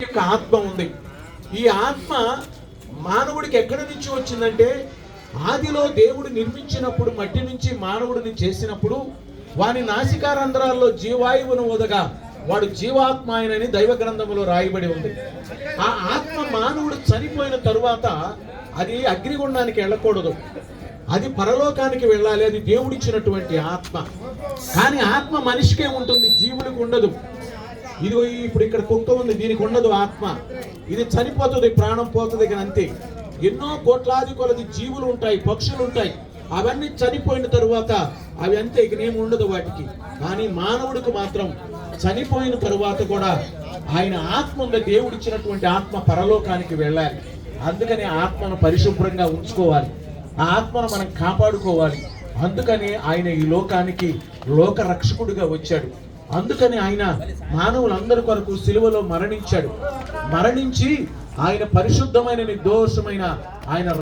యొక్క ఆత్మ ఉంది. ఈ ఆత్మ మానవుడికి ఎక్కడి నుంచి వచ్చిందంటే, ఆదిలో దేవుడు నిర్మించినప్పుడు, మట్టి నుంచి మానవుడిని చేసినప్పుడు వాని నాసికారంధ్రాల్లో జీవాయువును ఊదగా వాడు జీవాత్మ ఆయనని దైవ గ్రంథంలో రాయబడి ఉంది. ఆ ఆత్మ మానవుడు చనిపోయిన తరువాత అది అగ్నిగుండానికి వెళ్ళకూడదు, అది పరలోకానికి వెళ్ళాలి. అది దేవుడిచ్చినటువంటి ఆత్మ. కానీ ఆత్మ మనిషికే ఉంటుంది, జీవులకు ఉండదు. ఇది ఇప్పుడు ఇక్కడ కుక్క ఉంది, దీనికి ఉండదు ఆత్మ. ఇది చనిపోతుంది, ప్రాణం పోతుంది, కానీ అంతే. ఎన్నో కోట్లాది కొలది జీవులు ఉంటాయి, పక్షులు ఉంటాయి, అవన్నీ చనిపోయిన తరువాత అవి అంతే, ఇక ఏమి ఉండదు వాటికి. కానీ మానవుడికి మాత్రం చనిపోయిన తరువాత కూడా ఆయన ఆత్మ ఉంది, దేవుడిచ్చినటువంటి ఆత్మ పరలోకానికి వెళ్ళాలి. అందుకని ఆత్మను పరిశుభ్రంగా ఉంచుకోవాలి, ఆ ఆత్మను మనం కాపాడుకోవాలి. అందుకని ఆయన ఈ లోకానికి లోక రక్షకుడిగా వచ్చాడు. అందుకని ఆయన మానవులందరి కొరకు సిలువలో మరణించాడు. మరణించి ఆయన పరిశుద్ధమైన నిర్దోషమైన ఆయన